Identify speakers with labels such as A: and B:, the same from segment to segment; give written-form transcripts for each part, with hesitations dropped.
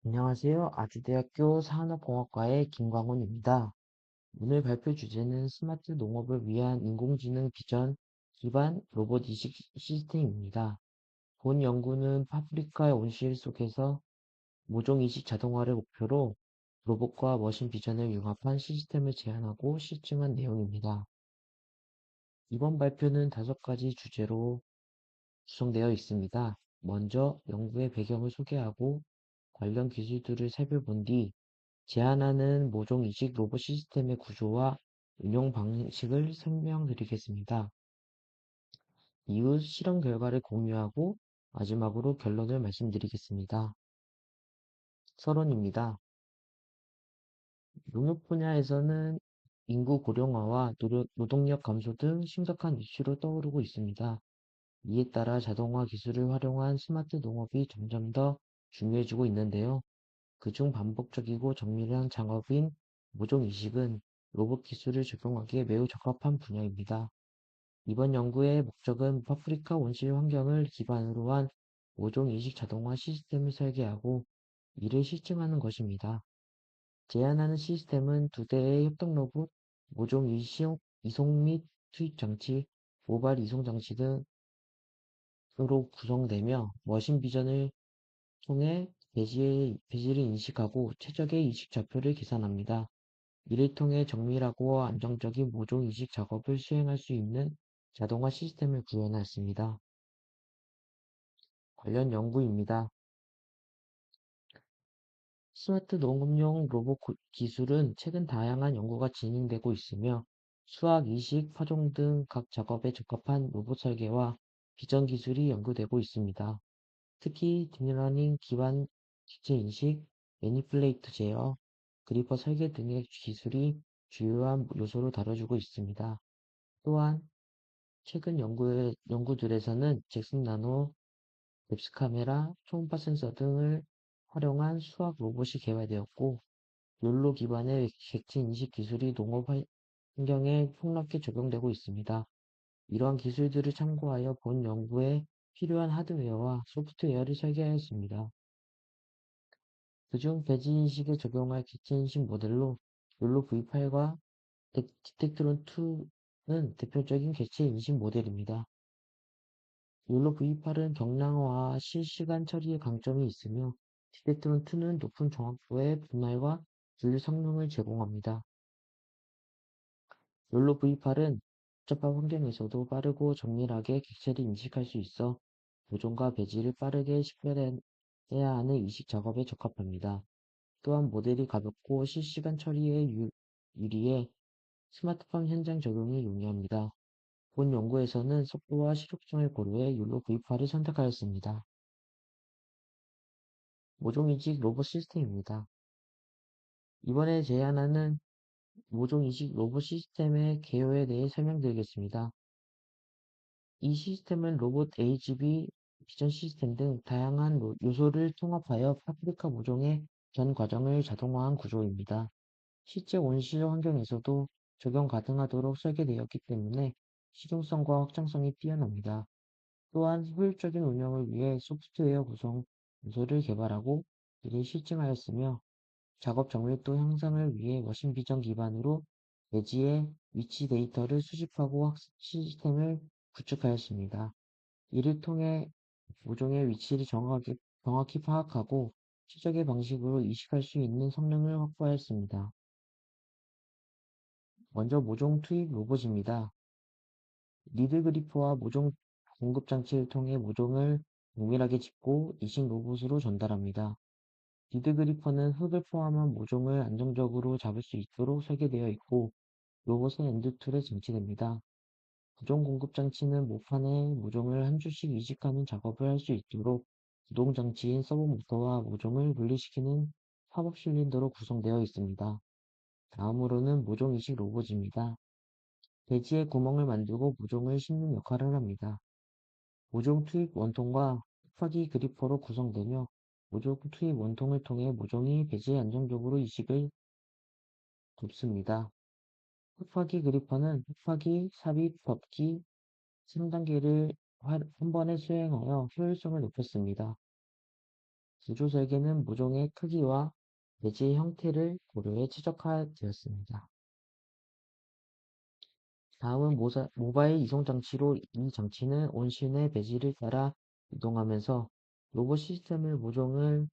A: 안녕하세요. 아주대학교 산업공학과의 김광훈입니다. 오늘 발표 주제는 스마트 농업을 위한 인공지능 비전 기반 로봇 이식 시스템입니다. 본 연구는 파프리카 온실 속에서 모종 이식 자동화를 목표로 로봇과 머신 비전을 융합한 시스템을 제안하고 실증한 내용입니다. 이번 발표는 5가지 주제로 구성되어 있습니다. 먼저 연구의 배경을 소개하고 관련 기술들을 살펴본 뒤 제안하는 모종 이식 로봇 시스템의 구조와 운용 방식을 설명드리겠습니다. 이후 실험 결과를 공유하고 마지막으로 결론을 말씀드리겠습니다. 서론입니다. 농업 분야에서는 인구 고령화와 노동력 감소 등 심각한 이슈로 떠오르고 있습니다. 이에 따라 자동화 기술을 활용한 스마트 농업이 점점 더 중요해지고 있는데요. 그중 반복적이고 정밀한 작업인 모종 이식은 로봇 기술을 적용하기에 매우 적합한 분야입니다. 이번 연구의 목적은 파프리카 온실 환경을 기반으로 한 모종 이식 자동화 시스템을 설계하고 이를 실증하는 것입니다. 제안하는 시스템은 2대의 협동 로봇, 모종 이송 및 투입 장치, 모발 이송 장치 등으로 구성되며 머신 비전을 통해 배지를 인식하고 최적의 이식 좌표를 계산합니다. 이를 통해 정밀하고 안정적인 모종 이식 작업을 수행할 수 있는 자동화 시스템을 구현하였습니다. 관련 연구입니다. 스마트 농업용 로봇 기술은 최근 다양한 연구가 진행되고 있으며 수학, 이식, 파종 등 각 작업에 적합한 로봇 설계와 비전 기술이 연구되고 있습니다. 특히 딥러닝 기반 기체 인식, 매니플레이터 제어, 그리퍼 설계 등의 기술이 주요한 요소로 다뤄지고 있습니다. 또한 최근 연구들에서는 잭슨 나노, 랩스 카메라, 초음파 센서 등을 활용한 수학 로봇이 개발되었고, 욜로 기반의 객체 인식 기술이 농업 환경에 폭넓게 적용되고 있습니다. 이러한 기술들을 참고하여 본 연구에 필요한 하드웨어와 소프트웨어를 설계하였습니다. 그중 배지 인식에 적용할 객체 인식 모델로 욜로 V8과 디텍트론2는 대표적인 객체 인식 모델입니다. 욜로 V8은 경량화와 실시간 처리의 강점이 있으며 디텍트론2는 높은 정확도의 분할과 분류 성능을 제공합니다. 욜로 V8은 복잡한 환경에서도 빠르고 정밀하게 객체를 인식할 수 있어 모종과 배지를 빠르게 식별해야 하는 이식 작업에 적합합니다. 또한 모델이 가볍고 실시간 처리에 유리해 스마트폰 현장 적용이 용이합니다. 본 연구에서는 속도와 실용성을 고려해 욜로 V8을 선택하였습니다. 모종이식 로봇 시스템입니다. 이번에 제안하는 모종이식 로봇 시스템의 개요에 대해 설명드리겠습니다. 이 시스템은 로봇 AGV, 비전 시스템 등 다양한 요소를 통합하여 파프리카 모종의 전 과정을 자동화한 구조입니다. 실제 온실 환경에서도 적용 가능하도록 설계되었기 때문에 실용성과 확장성이 뛰어납니다. 또한 효율적인 운영을 위해 소프트웨어 구성 요소를 개발하고 이를 실증하였으며 작업 정밀도 향상을 위해 머신 비전 기반으로 대지의 위치 데이터를 수집하고 시스템을 구축하였습니다. 이를 통해 모종의 위치를 정확히 파악하고 최적의 방식으로 이식할 수 있는 성능을 확보하였습니다. 먼저 모종 투입 로봇입니다. 리드 그리퍼와 모종 공급 장치를 통해 모종을 동일하게 짚고 이식 로봇으로 전달합니다. 리드 그리퍼는 흙을 포함한 모종을 안정적으로 잡을 수 있도록 설계되어 있고 로봇은 엔드툴에 장치됩니다. 구종 공급 장치는 모판에 모종을 한 줄씩 이식하는 작업을 할 수 있도록 구동 장치인 서버 모터와 모종을 분리시키는 팝업 실린더로 구성되어 있습니다. 다음으로는 모종 이식 로봇입니다. 배지에 구멍을 만들고 모종을 심는 역할을 합니다. 모종 투입 원통과 흡하기 그리퍼로 구성되며 모종 투입 원통을 통해 모종이 배지에 안정적으로 이식을 돕습니다. 흡하기 그리퍼는 흡하기, 삽입, 덮기, 3단계를 한 번에 수행하여 효율성을 높였습니다. 구조 설계는 모종의 크기와 배지의 형태를 고려해 최적화되었습니다. 다음은 모바일 이송 장치로 이 장치는 온신의 배지를 따라 이동하면서 로봇 시스템을 모종을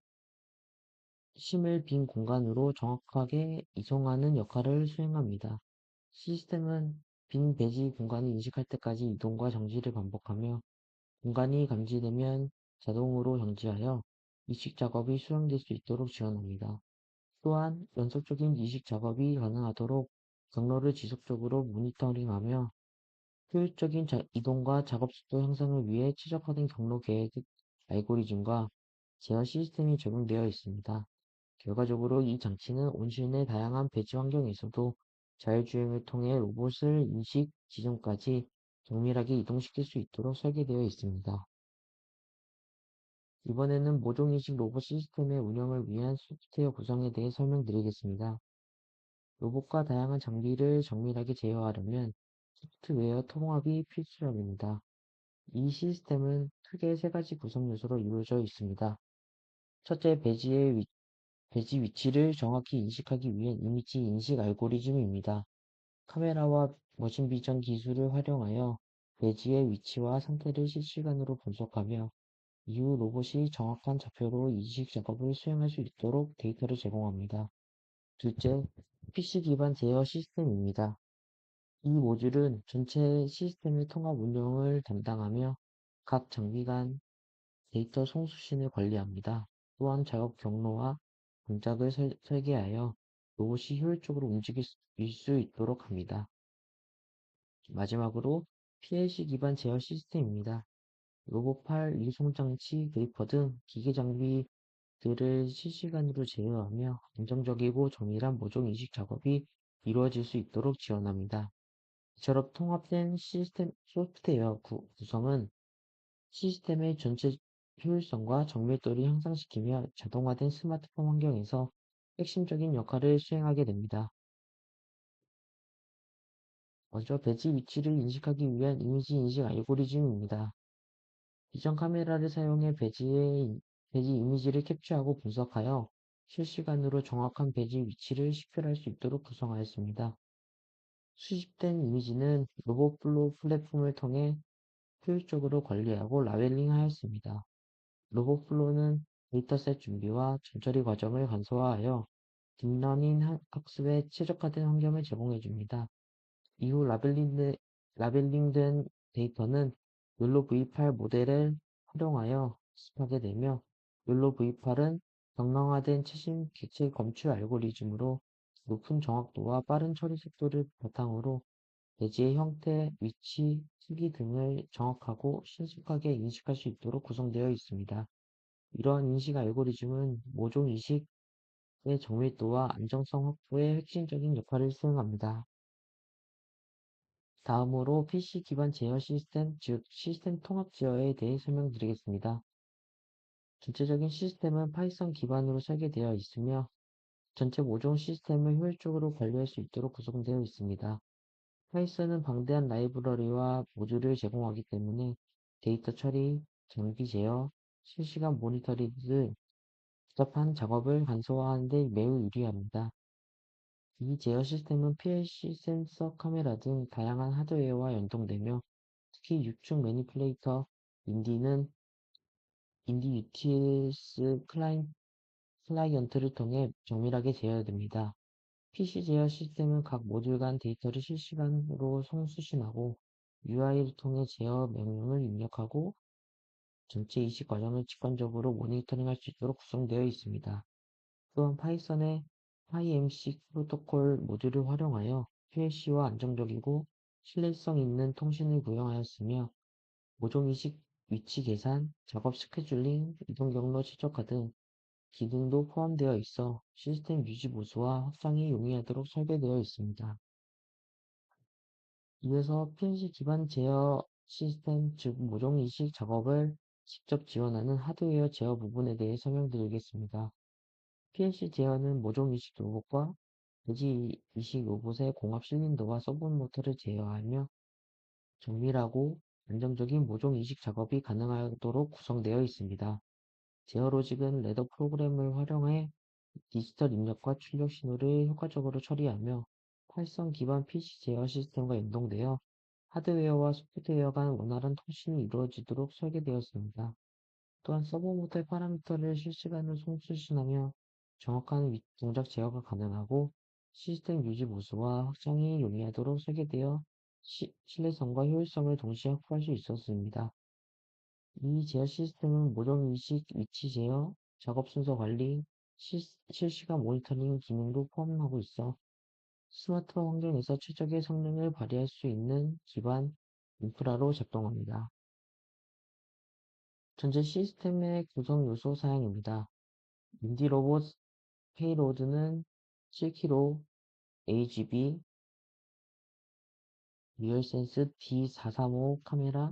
A: 심을 빈 공간으로 정확하게 이송하는 역할을 수행합니다. 시스템은 빈 배지 공간을 인식할 때까지 이동과 정지를 반복하며 공간이 감지되면 자동으로 정지하여 이식 작업이 수행될 수 있도록 지원합니다. 또한 연속적인 이식 작업이 가능하도록 경로를 지속적으로 모니터링하며 효율적인 이동과 작업 속도 향상을 위해 최적화된 경로 계획 알고리즘과 제어 시스템이 적용되어 있습니다. 결과적으로 이 장치는 온실의 다양한 배치 환경에서도 자율주행을 통해 로봇을 인식 지점까지 정밀하게 이동시킬 수 있도록 설계되어 있습니다. 이번에는 모종인식 로봇 시스템의 운영을 위한 소프트웨어 구성에 대해 설명드리겠습니다. 로봇과 다양한 장비를 정밀하게 제어하려면 소프트웨어 통합이 필수적입니다. 이 시스템은 크게 세 가지 구성 요소로 이루어져 있습니다. 첫째, 배지 위치를 정확히 인식하기 위한 이미지 인식 알고리즘입니다. 카메라와 머신 비전 기술을 활용하여 배지의 위치와 상태를 실시간으로 분석하며 이후 로봇이 정확한 좌표로 인식 작업을 수행할 수 있도록 데이터를 제공합니다. 둘째, PC 기반 제어 시스템입니다. 이 모듈은 전체 시스템의 통합 운영을 담당하며 각 장비 간 데이터 송수신을 관리합니다. 또한 작업 경로와 동작을 설계하여 로봇이 효율적으로 움직일 수 있도록 합니다. 마지막으로 PLC 기반 제어 시스템입니다. 로봇팔, 이송장치, 그리퍼 등 기계 장비들을 실시간으로 제어하며 안정적이고 정밀한 모종 인식 작업이 이루어질 수 있도록 지원합니다. 이처럼 통합된 시스템 소프트웨어 구성은 시스템의 전체 효율성과 정밀도를 향상시키며 자동화된 스마트폰 환경에서 핵심적인 역할을 수행하게 됩니다. 먼저 배지 위치를 인식하기 위한 이미지 인식 알고리즘입니다. 비전 카메라를 사용해 배지 이미지를 캡처하고 분석하여 실시간으로 정확한 배지 위치를 식별할 수 있도록 구성하였습니다. 수집된 이미지는 로봇플로우 플랫폼을 통해 효율적으로 관리하고 라벨링하였습니다. 로봇플로우는 데이터셋 준비와 전처리 과정을 간소화하여 딥러닝 학습에 최적화된 환경을 제공해 줍니다. 이후 라벨링된 데이터는 욜로 V8 모델을 활용하여 학습하게 되며 욜로 V8은 경량화된 최신 객체 검출 알고리즘으로 높은 정확도와 빠른 처리 속도를 바탕으로 대지의 형태, 위치, 크기 등을 정확하고 신속하게 인식할 수 있도록 구성되어 있습니다. 이러한 인식 알고리즘은 모종 인식의 정밀도와 안정성 확보에 핵심적인 역할을 수행합니다. 다음으로 PC 기반 제어 시스템, 즉 시스템 통합 제어에 대해 설명드리겠습니다. 전체적인 시스템은 파이썬 기반으로 설계되어 있으며 전체 모종 시스템을 효율적으로 관리할 수 있도록 구성되어 있습니다. 파이썬은 방대한 라이브러리와 모듈을 제공하기 때문에 데이터 처리, 장비 제어, 실시간 모니터링 등 복잡한 작업을 간소화하는 데 매우 유리합니다. 이 제어 시스템은 PLC, 센서, 카메라 등 다양한 하드웨어와 연동되며 특히 6중 매니플레이터 인디 UTS 클라이언트를 통해 정밀하게 제어됩니다. PC 제어 시스템은 각 모듈 간 데이터를 실시간으로 송수신하고 UI를 통해 제어 명령을 입력하고 전체 이식 과정을 직관적으로 모니터링할 수 있도록 구성되어 있습니다. 또한 파이썬의 PyMC 프로토콜 모듈을 활용하여 PLC와 안정적이고 신뢰성 있는 통신을 구현하였으며 모종이식 위치 계산, 작업 스케줄링, 이동 경로 최적화 등 기능도 포함되어 있어 시스템 유지 보수와 확장이 용이하도록 설계되어 있습니다. 이어서 PNC 기반 제어 시스템, 즉 모종이식 작업을 직접 지원하는 하드웨어 제어 부분에 대해 설명드리겠습니다. PNC 제어는 모종이식 로봇과 대지 이식 로봇의 공합 실린더와 서브 모터를 제어하며 정밀하고 안정적인 모종 이식 작업이 가능하도록 구성되어 있습니다. 제어로직은 레더 프로그램을 활용해 디지털 입력과 출력 신호를 효과적으로 처리하며 파이썬 기반 PC 제어 시스템과 연동되어 하드웨어와 소프트웨어 간 원활한 통신이 이루어지도록 설계되었습니다. 또한 서버 모드의 파라미터를 실시간으로 송수신하며 정확한 동작 제어가 가능하고 시스템 유지 보수와 확장이 용이하도록 설계되어 신뢰성과 효율성을 동시에 확보할 수 있었습니다. 이 제어 시스템은 모종 인식, 위치 제어, 작업 순서 관리, 실시간 모니터링 기능도 포함하고 있어 스마트폰 환경에서 최적의 성능을 발휘할 수 있는 기반 인프라로 작동합니다. 전체 시스템의 구성 요소 사양입니다. 인디 로봇 페이로드는 7kg, AGB, 리얼센스 D435 카메라,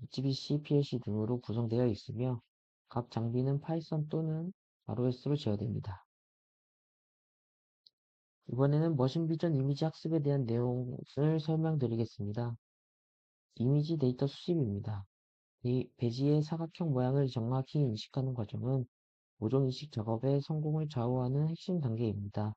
A: HBC, PLC 등으로 구성되어 있으며 각 장비는 파이썬 또는 ROS로 제어됩니다. 이번에는 머신 비전 이미지 학습에 대한 내용을 설명드리겠습니다. 이미지 데이터 수집입니다. 이 배지의 사각형 모양을 정확히 인식하는 과정은 모종 인식 작업의 성공을 좌우하는 핵심 단계입니다.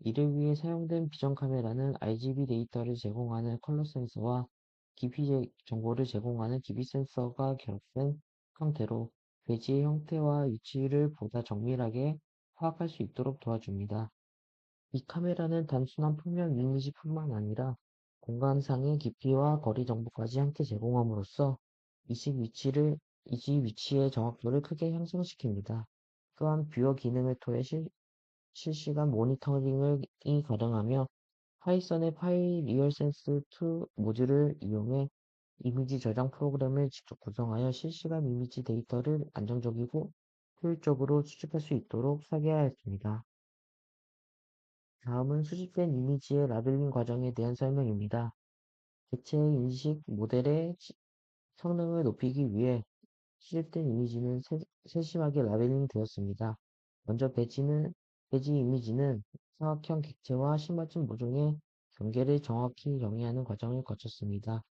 A: 이를 위해 사용된 비전 카메라는 RGB 데이터를 제공하는 컬러 센서와 깊이 정보를 제공하는 깊이 센서가 결합된 형태로 배지의 형태와 위치를 보다 정밀하게 파악할 수 있도록 도와줍니다. 이 카메라는 단순한 표면 이미지뿐만 아니라 공간상의 깊이와 거리 정보까지 함께 제공함으로써 이식 위치의 정확도를 크게 향상시킵니다. 또한 뷰어 기능을 통해 실시간 모니터링이 가능하며 파이썬의 파이 리얼센스 2 모듈을 이용해 이미지 저장 프로그램을 직접 구성하여 실시간 이미지 데이터를 안정적이고 효율적으로 수집할 수 있도록 설계하였습니다. 다음은 수집된 이미지의 라벨링 과정에 대한 설명입니다. 객체의 인식 모델의 성능을 높이기 위해 수집된 이미지는 세심하게 라벨링 되었습니다. 먼저 배지 이미지는 사각형 객체와 심화점 모종의 경계를 정확히 정의하는 과정을 거쳤습니다.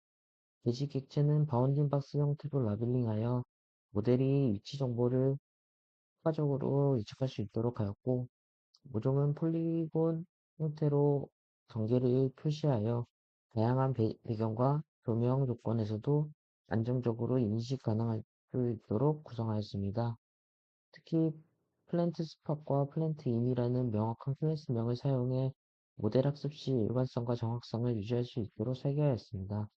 A: 배지 객체는 바운딩 박스 형태로 라벨링하여 모델이 위치 정보를 효과적으로 예측할 수 있도록 하였고, 모종은 폴리곤 형태로 경계를 표시하여 다양한 배경과 조명 조건에서도 안정적으로 인식 가능할 수 있도록 구성하였습니다. 특히 플랜트 스팟과 플랜트 인이라는 명확한 클래스명을 사용해 모델 학습 시 일관성과 정확성을 유지할 수 있도록 설계하였습니다.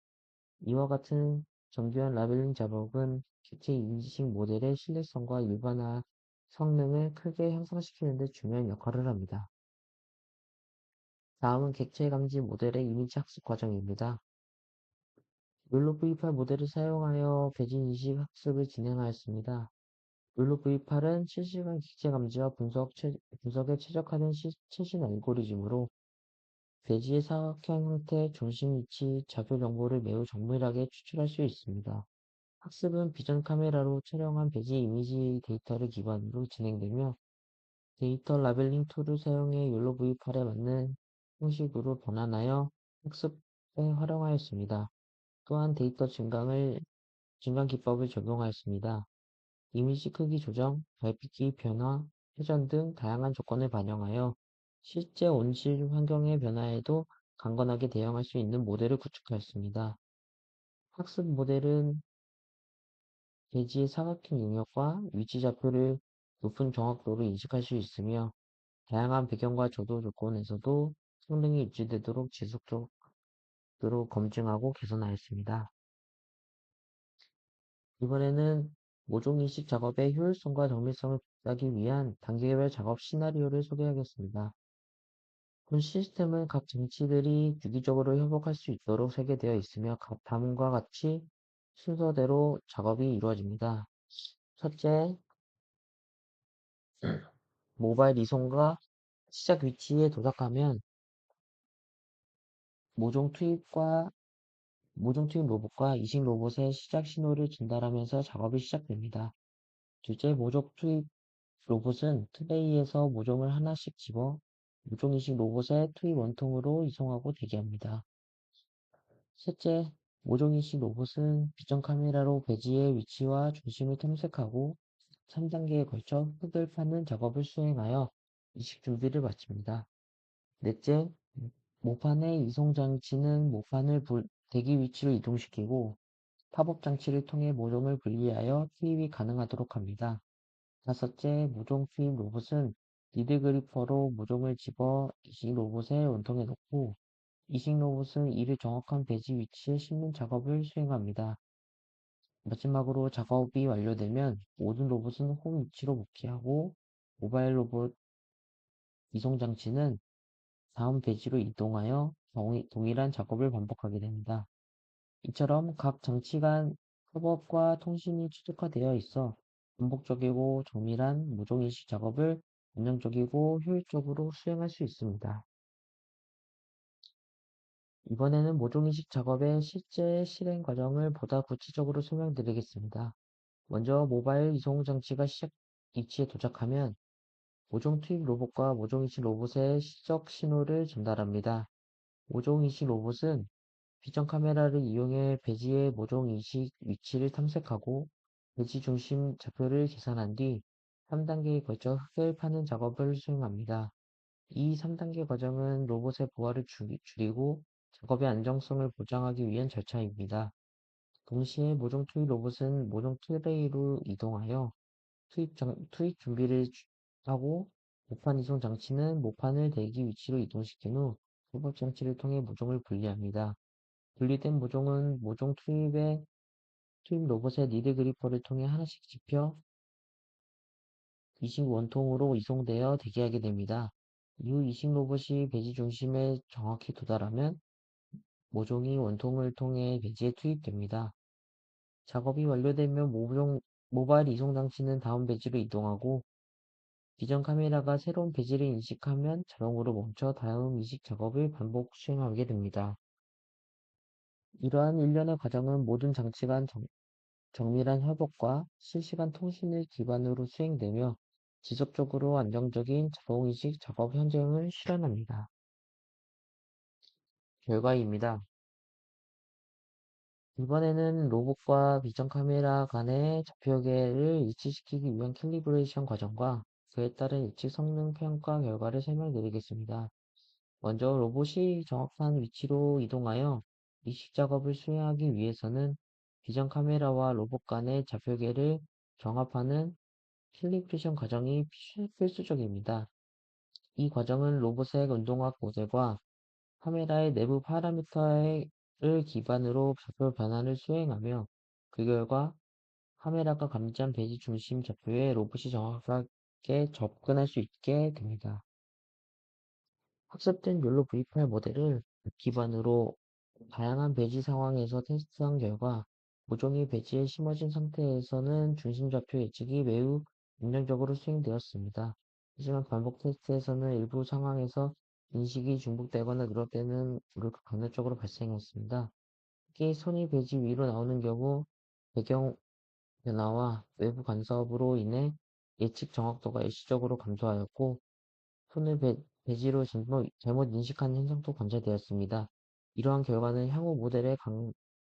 A: 이와 같은 정교한 라벨링 작업은 객체 인식 모델의 신뢰성과 일반화 성능을 크게 향상시키는 데 중요한 역할을 합니다. 다음은 객체 감지 모델의 이미지 학습 과정입니다. 율로 V8 모델을 사용하여 배진 인식 학습을 진행하였습니다. 율로 V8은 실시간 객체 감지와 분석에 최적화된 최신 알고리즘으로 배지의 사각형 형태, 중심 위치, 좌표 정보를 매우 정밀하게 추출할 수 있습니다. 학습은 비전 카메라로 촬영한 배지 이미지 데이터를 기반으로 진행되며 데이터 라벨링 툴을 사용해 율로 V8에 맞는 형식으로 변환하여 학습에 활용하였습니다. 또한 증강 기법을 적용하였습니다. 이미지 크기 조정, 밝기 변화, 회전 등 다양한 조건을 반영하여 실제 온실 환경의 변화에도 강건하게 대응할 수 있는 모델을 구축하였습니다. 학습 모델은 대지의 사각형 영역과 위치 좌표를 높은 정확도로 인식할 수 있으며 다양한 배경과 조도 조건에서도 성능이 유지되도록 지속적으로 검증하고 개선하였습니다. 이번에는 모종인식 작업의 효율성과 정밀성을 보하기 위한 단계별 작업 시나리오를 소개하겠습니다. 본 시스템은 각 장치들이 유기적으로 협업할 수 있도록 설계되어 있으며 각 다음과 같이 순서대로 작업이 이루어집니다. 첫째, 모바일 이송과 시작 위치에 도착하면 모종 투입과 모종 투입 로봇과 이식 로봇의 시작 신호를 전달하면서 작업이 시작됩니다. 둘째, 모종 투입 로봇은 트레이에서 모종을 하나씩 집어 모종 이식 로봇의 투입 원통으로 이송하고 대기합니다. 셋째, 모종 이식 로봇은 비전 카메라로 배지의 위치와 중심을 탐색하고 3단계에 걸쳐 흙을 파는 작업을 수행하여 이식 준비를 마칩니다. 넷째, 모판의 이송 장치는 모판을 대기 위치로 이동시키고 팝업 장치를 통해 모종을 분리하여 투입이 가능하도록 합니다. 다섯째, 모종 투입 로봇은 니드 그리퍼로 모종을 집어 이식 로봇의 원통에 넣고 이식 로봇은 이를 정확한 배지 위치에 심는 작업을 수행합니다. 마지막으로 작업이 완료되면 모든 로봇은 홈 위치로 복귀하고 모바일 로봇 이송 장치는 다음 배지로 이동하여 동일한 작업을 반복하게 됩니다. 이처럼 각 장치 간 협업과 통신이 최적화되어 있어 반복적이고 정밀한 모종인식 작업을 안정적이고 효율적으로 수행할 수 있습니다. 이번에는 모종인식 작업의 실제 실행 과정을 보다 구체적으로 설명드리겠습니다. 먼저 모바일 이송 장치가 시작 위치에 도착하면 모종 투입 로봇과 모종인식 로봇의 시적 신호를 전달합니다. 모종인식 로봇은 비전 카메라를 이용해 배지의 모종 인식 위치를 탐색하고 배지 중심 좌표를 계산한 뒤 3단계에 걸쳐 흙을 파는 작업을 수행합니다. 이 3단계 과정은 로봇의 보안을 줄이고 작업의 안정성을 보장하기 위한 절차입니다. 동시에 모종 투입 로봇은 모종 트레이로 이동하여 투입 준비를 하고 모판 이송 장치는 모판을 대기 위치로 이동시킨 후 후법 장치를 통해 모종을 분리합니다. 분리된 모종은 모종 투입 로봇의 니드 그리퍼를 통해 하나씩 집혀 이식 원통으로 이송되어 대기하게 됩니다. 이후 이식 로봇이 배지 중심에 정확히 도달하면 모종이 원통을 통해 배지에 투입됩니다. 작업이 완료되면 모바일 이송 장치는 다음 배지로 이동하고 비전 카메라가 새로운 배지를 인식하면 자동으로 멈춰 다음 이식 작업을 반복 수행하게 됩니다. 이러한 일련의 과정은 모든 장치 간 정밀한 협업과 실시간 통신을 기반으로 수행되며 지속적으로 안정적인 자동이식 작업 현장을 실현합니다. 결과입니다. 이번에는 로봇과 비전 카메라 간의 좌표계를 일치시키기 위한 캘리브레이션 과정과 그에 따른 예측 성능 평가 결과를 설명드리겠습니다. 먼저 로봇이 정확한 위치로 이동하여 이식 작업을 수행하기 위해서는 비전 카메라와 로봇 간의 좌표계를 정합하는 캘리브레이션 과정이 필수적입니다. 이 과정은 로봇의 운동학 모델과 카메라의 내부 파라미터를 기반으로 좌표 변환을 수행하며 그 결과 카메라가 감지한 배지 중심 좌표에 로봇이 정확하게 접근할 수 있게 됩니다. 학습된 욜로 V8 모델을 기반으로 다양한 배지 상황에서 테스트한 결과 모종이 배지에 심어진 상태에서는 중심 좌표 예측이 매우 안정적으로 수행되었습니다. 하지만 반복 테스트에서는 일부 상황에서 인식이 중복되거나 누락되는 오류가 간헐적으로 발생했습니다. 특히 손이 배지 위로 나오는 경우 배경 변화와 외부 간섭으로 인해 예측 정확도가 일시적으로 감소하였고 손을 배지로 잘못 인식한 현상도 관찰되었습니다. 이러한 결과는 향후 모델의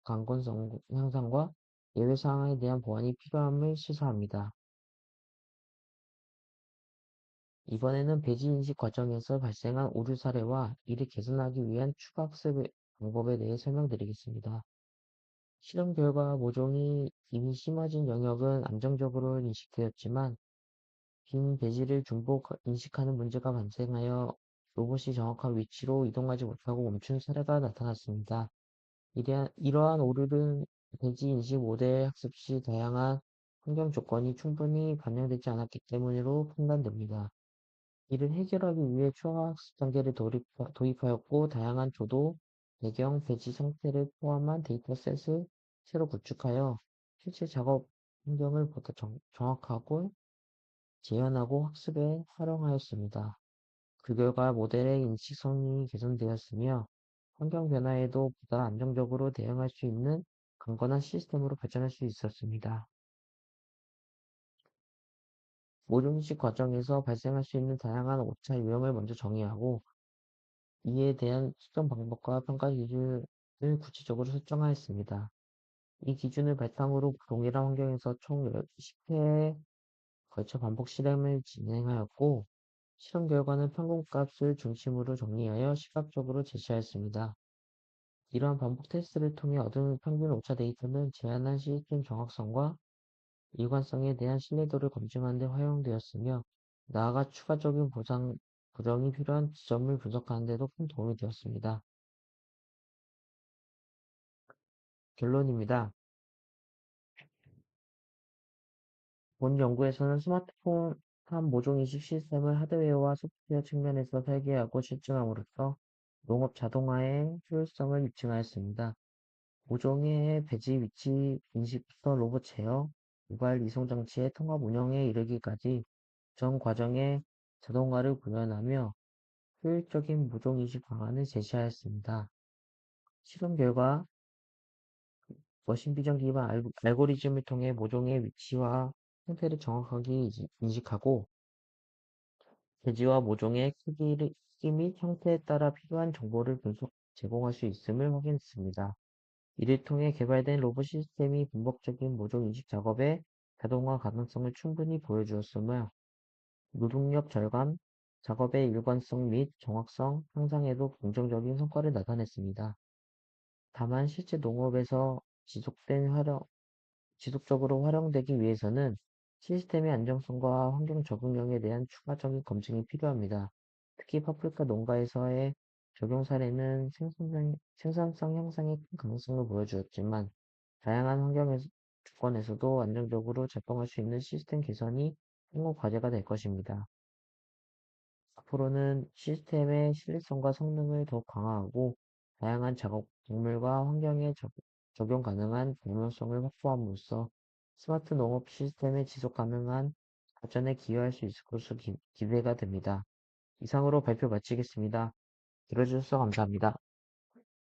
A: 강건성 향상과 예외 사항에 대한 보완이 필요함을 시사합니다. 이번에는 배지 인식 과정에서 발생한 오류 사례와 이를 개선하기 위한 추가 학습 방법에 대해 설명드리겠습니다. 실험 결과 모종이 이미 심어진 영역은 안정적으로 인식되었지만 빈 배지를 중복 인식하는 문제가 발생하여 로봇이 정확한 위치로 이동하지 못하고 멈춘 사례가 나타났습니다. 이러한 오류는 배지 인식 모델 학습 시 다양한 환경 조건이 충분히 반영되지 않았기 때문으로 판단됩니다. 이를 해결하기 위해 추가 학습 단계를 도입하였고 다양한 조도, 배경, 배지 상태를 포함한 데이터셋을 새로 구축하여 실제 작업 환경을 보다 정확하고 재현하고 학습에 활용하였습니다. 그 결과 모델의 인식성이 개선되었으며 환경 변화에도 보다 안정적으로 대응할 수 있는 강건한 시스템으로 발전할 수 있었습니다. 모종인식 과정에서 발생할 수 있는 다양한 오차 유형을 먼저 정의하고 이에 대한 측정 방법과 평가 기준을 구체적으로 설정하였습니다. 이 기준을 바탕으로 동일한 환경에서 총 10회 걸쳐 반복 실험을 진행하였고, 실험 결과는 평균값을 중심으로 정리하여 시각적으로 제시하였습니다. 이러한 반복 테스트를 통해 얻은 평균 오차 데이터는 제한한 시스템 정확성과 일관성에 대한 신뢰도를 검증하는 데 활용되었으며, 나아가 추가적인 보정이 필요한 지점을 분석하는 데도 큰 도움이 되었습니다. 결론입니다. 본 연구에서는 스마트폰 탑 모종인식 시스템을 하드웨어와 소프트웨어 측면에서 설계하고 실증함으로써 농업 자동화의 효율성을 입증하였습니다. 모종의 배지 위치 인식부터 로봇 제어, 모바일 이송 장치의 통합 운영에 이르기까지 전 과정에 자동화를 구현하며 효율적인 모종 인식 방안을 제시하였습니다. 실험 결과 머신 비전 기반 알고리즘을 통해 모종의 위치와 형태를 정확하게 인식하고 돼지와 모종의 크기 및 형태에 따라 필요한 정보를 제공할 수 있음을 확인했습니다. 이를 통해 개발된 로봇 시스템이 반복적인 모종 인식 작업의 자동화 가능성을 충분히 보여주었으며 노동력 절감, 작업의 일관성 및 정확성 향상에도 긍정적인 성과를 나타냈습니다. 다만 실제 농업에서 지속적으로 활용되기 위해서는 시스템의 안정성과 환경 적응력에 대한 추가적인 검증이 필요합니다. 특히 파프리카 농가에서의 적용 사례는 생산성 향상에 큰 가능성을 보여주었지만, 다양한 조건에서도 안정적으로 작동할 수 있는 시스템 개선이 향후 과제가 될 것입니다. 앞으로는 시스템의 신뢰성과 성능을 더욱 강화하고 다양한 작물과 환경에 적용 가능한 공명성을 확보함으로써 스마트 농업 시스템의 지속 가능한 발전에 기여할 수 있을 것으로 기대가 됩니다. 이상으로 발표 마치겠습니다. 들어주셔서 감사합니다.